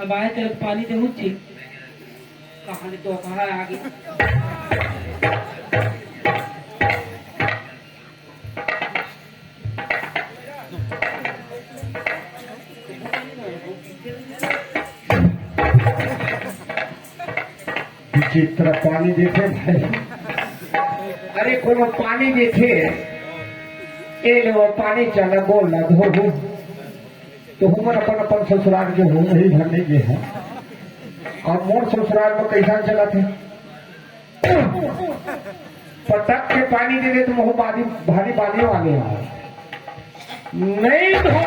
अब आए तेरे को पानी दे मुझे कहानी तो कहा आगे चित्र पानी देखे भाई। अरे कोनो पानी देखे ए ले वो पानी चला बोल ना धो तो हमर अपन अपन ससुराल जो हो वही भरने के है और मोर ससुराल में कैसा चला थे पटक के पानी दे दे तो मुँह भारी भारी बाली वाले नहीं धो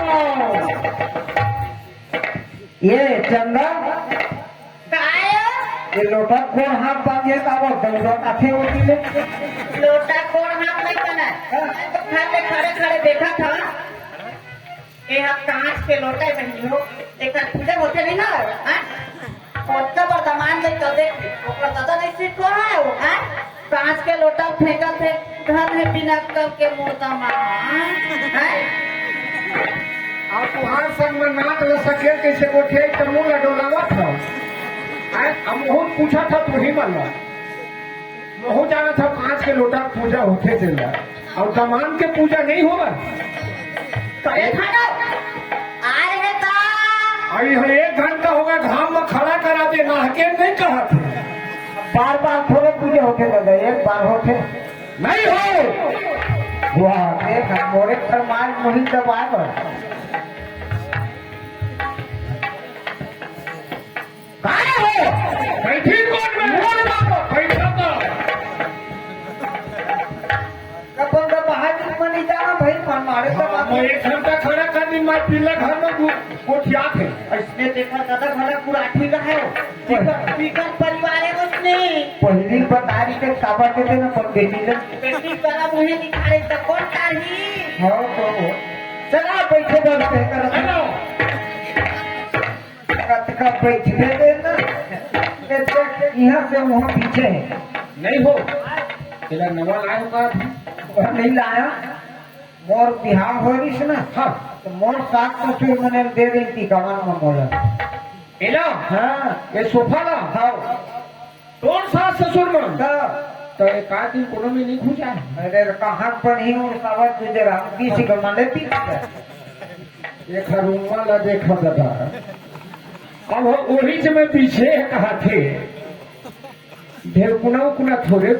ये चंदा ये लोटा कौन हाथ बांधे का वो दौड़ा काथे होती ले लोटा कौन हाथ नहीं बना तो खड़े खड़े खड़े देखा था ये हम कांच के लोटे बनी हो एक पूजा होते नहीं ना हां कोत्ता पर सामान ले कर दे ऊपर दादा नहीं सीट को है वो हां कांच के लोटा फेंका थे घर में बिना कब के मोता मां हैं और तुहार संग में नाक ल सके कैसे उठे तो मुंह लडोलावा था हम बहुत पूछा था तू ही मान ला बहुत जाना था कांच के लोटा पूजा होते थे और सामान के पूजा नहीं होगा करे खाना आ रहे था अभी हम 1 घंटा होगा घाम में खड़ा करा दे ना के नहीं कहा थे बार बार थोड़े पूजा होते दादा एक बार होते नहीं हो वाह एक मोरे फरमान मुहिम दबाए बैठी कोर्ट में बैठा था कब का बाहर नहीं जाना भाई मान मारे मैं 1 घंटा खड़ा कर दी मैं पीला घर में कोठिया थे इसने देखा दादा भला पूरा ठीक है पीकर परिवार है उसने पहली बतारी के काबर देते ना पर बेटी ने बेटी करा मुझे दिखा रही तो कौन तारी हाँ तो चला बैठे बैठे कर हेलो का बैठे देना यहाँ से वहाँ पीछे है नहीं हो तेरा नवा लाया का नहीं लाया मोर बिहार हो रही है ना हाँ तो मोर साथ ससुर मैंने दे दी थी कमान में बोला हेलो हाँ ये सोफा ना हाँ कौन सास ससुर में तो एक आध दिन कोनो में नहीं खुजा अरे कहाँ पर ही और सावर तुझे राम किसी को मान लेती एक रूम वाला देखा दादा अब वही से मैं पीछे कहा थे ढेर कुना थोड़े